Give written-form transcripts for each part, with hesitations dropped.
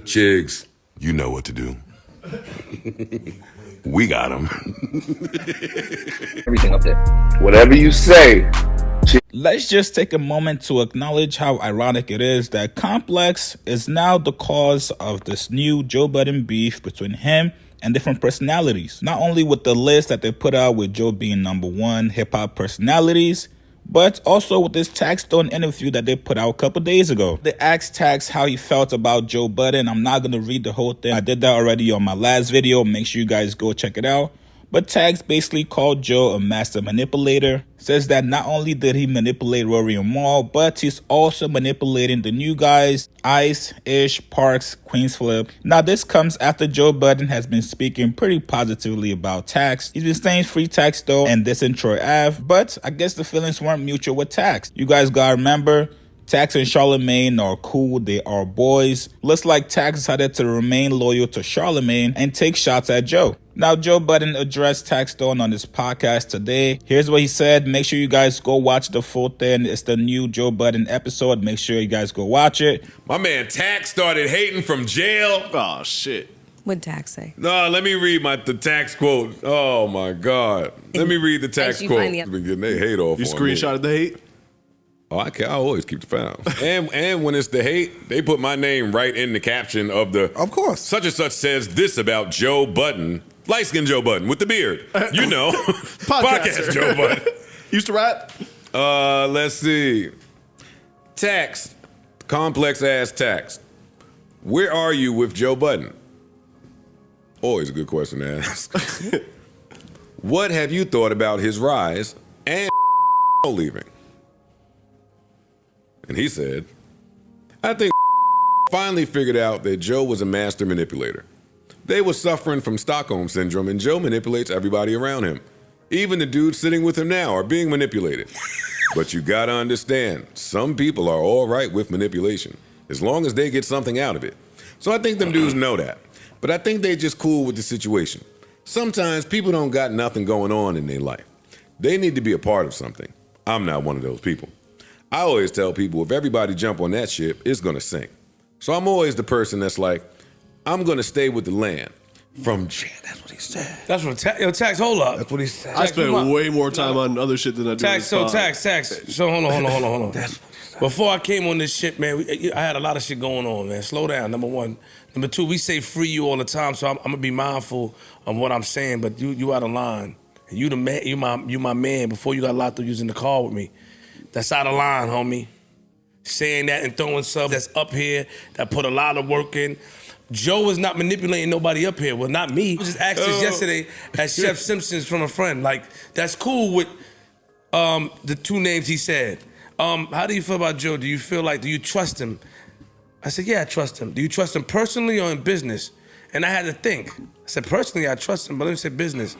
Chigs, you know what to do. We got him. Everything up there. Whatever you say. Let's just take a moment to acknowledge how ironic it is that Complex is now the cause of this new Joe Budden beef between him and different personalities. Not only with the list that they put out with Joe being #1 hip-hop personalities, but also with this Taxstone interview that they put out a couple days ago. They asked Tax how he felt about Joe Budden. I'm not going to read the whole thing. I did that already on my last video. Make sure you guys go check it out. But Tax basically called Joe a master manipulator. Says that not only did he manipulate Rory and Mal, but he's also manipulating the new guys, Ice, Ish, Parks, QueenzFlip. Now this comes after Joe Budden has been speaking pretty positively about Tax. He's been saying free Taxstone and dissing Troy Ave, but I guess the feelings weren't mutual with Tax. You guys gotta remember, Tax and Charlemagne are cool, they are boys. Looks like Tax decided to remain loyal to Charlemagne and take shots at Joe. Now, Joe Budden addressed Taxstone on his podcast today. Here's what he said. Make sure you guys go watch the full thing. It's the new Joe Budden episode. Make sure you guys go watch it. My man Tax started hating from jail. Oh, shit. What'd Tax say? No, let me read the Tax quote. Oh, my God. Let me read the Tax quote. I've been getting their hate off. You screenshotted the hate? Oh, I always keep the files. and when it's the hate, they put my name right in the caption of the... Of course. Such and such says this about Joe Budden. Light-skinned Joe Budden with the beard. You know. Podcast Joe Budden. Used to rap? Let's see. Tax. Complex ass Tax. Where are you with Joe Budden? Always a good question to ask. What have you thought about his rise and leaving? And he said, I think finally figured out that Joe was a master manipulator. They were suffering from Stockholm Syndrome, and Joe manipulates everybody around him. Even the dudes sitting with him now are being manipulated. But you gotta understand, some people are all right with manipulation, as long as they get something out of it. So I think them dudes know that. But I think they just cool with the situation. Sometimes people don't got nothing going on in their life. They need to be a part of something. I'm not one of those people. I always tell people, if everybody jump on that ship, it's gonna sink. So I'm always the person that's like, I'm gonna stay with the land. From jail, that's what he said. That's what Tax, hold up. That's what he said. I spend way more time on other shit than I do Tax, so Tax. So hold on. That's what he said. Before I came on this shit, man, I had a lot of shit going on, man. Slow down, number one. Number two, we say free you all the time, so I'm gonna be mindful of what I'm saying, but you out of line. You the man, you my man before you got locked up using the car with me. That's out of line, homie. Saying that and throwing stuff that's up here that put a lot of work in. Joe is not manipulating nobody up here. Well, not me. I just asked this yesterday at Chef Simpson's from a friend. Like, that's cool with the two names he said. How do you feel about Joe? Do you trust him? I said, yeah, I trust him. Do you trust him personally or in business? And I had to think. I said, personally, I trust him, but let me say business.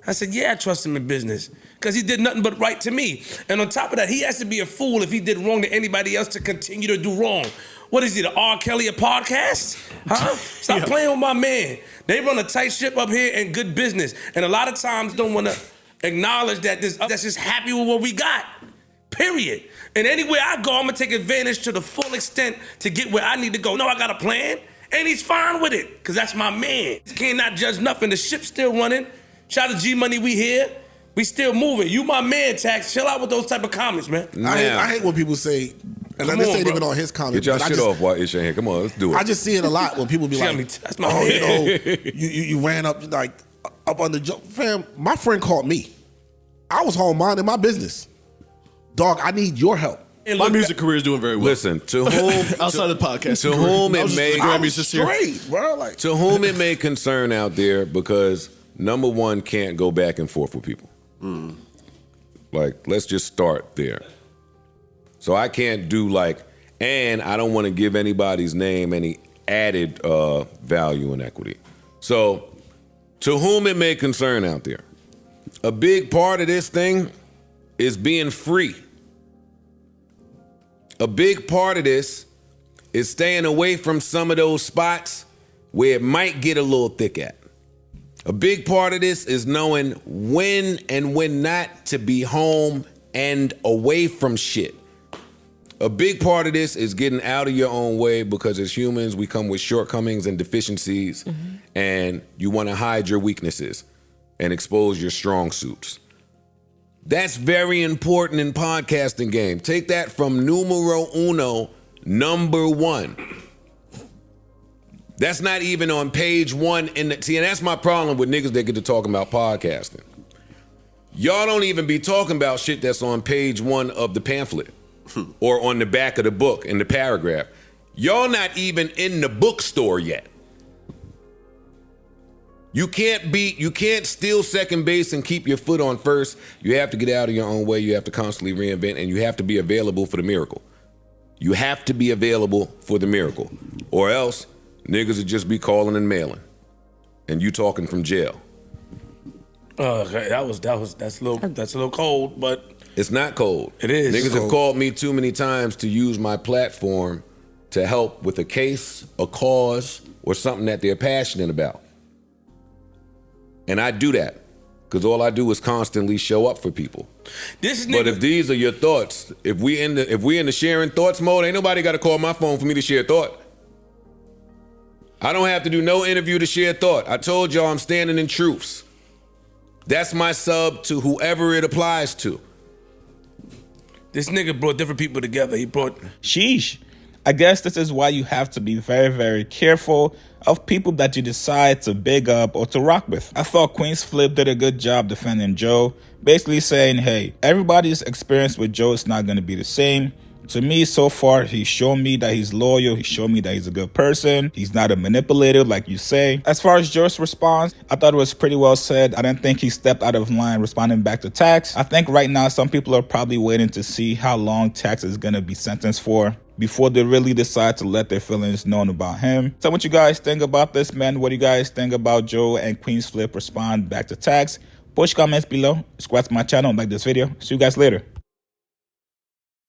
I said, yeah, I trust him in business. Because he did nothing but right to me. And on top of that, he has to be a fool if he did wrong to anybody else to continue to do wrong. What is he, the R. Kelly of podcast? Huh? Stop playing with my man. They run a tight ship up here and good business. And a lot of times don't want to acknowledge that that's just happy with what we got. Period. And anywhere I go, I'm going to take advantage to the full extent to get where I need to go. No, I got a plan. And he's fine with it. Because that's my man. He cannot judge nothing. The ship's still running. Shout out to G-Money, we here. We still moving. You my man, Tax. Chill out with those type of comments, man. I hate when people say, and this ain't even on his comments. Get y'all shit off while it's your hand. Come on, let's do it. I just see it a lot when people be like, that's my man. You ran up on the joke. Fam, my friend called me. I was home minding my business. Dog, I need your help. My music career is doing very well. Listen, to whom outside of the podcast, to whom it may to whom it may concern out there, because number one, can't go back and forth with people. Like, let's just start there. So I can't do and I don't want to give anybody's name any added value and equity. So, to whom it may concern out there, a big part of this thing is being free. A big part of this is staying away from some of those spots where it might get a little thick at. A big part of this is knowing when and when not to be home and away from shit. A big part of this is getting out of your own way, because as humans, we come with shortcomings and deficiencies, and you want to hide your weaknesses and expose your strong suits. That's very important in podcasting game. Take that from numero uno, number one. That's not even on page one see, and that's my problem with niggas that get to talking about podcasting. Y'all don't even be talking about shit that's on page one of the pamphlet or on the back of the book in the paragraph. Y'all not even in the bookstore yet. You can't steal second base and keep your foot on first. You have to get out of your own way. You have to constantly reinvent, and you have to be available for the miracle. You have to be available for the miracle, or else niggas would just be calling and mailing, and you talking from jail. Okay, that's a little cold, but it's not cold. It is. Niggas have called me too many times to use my platform to help with a case, a cause, or something that they're passionate about. And I do that because all I do is constantly show up for people. But if these are your thoughts, if we in the sharing thoughts mode, ain't nobody got to call my phone for me to share thought. I don't have to do no interview to share thought. I told y'all I'm standing in truths. That's my sub to whoever it applies to. This nigga brought different people together. He brought... Sheesh. I guess this is why you have to be very, very careful of people that you decide to big up or to rock with. I thought QueenzFlip did a good job defending Joe, basically saying, hey, everybody's experience with Joe is not going to be the same. To me, so far, he's shown me that he's loyal. He's shown me that he's a good person. He's not a manipulator, like you say. As far as Joe's response, I thought it was pretty well said. I didn't think he stepped out of line responding back to Tax. I think right now, some people are probably waiting to see how long Tax is going to be sentenced for before they really decide to let their feelings known about him. So what you guys think about this, man? What do you guys think about Joe and QueenzFlip respond back to Tax? Post comments below. Subscribe to my channel and like this video. See you guys later.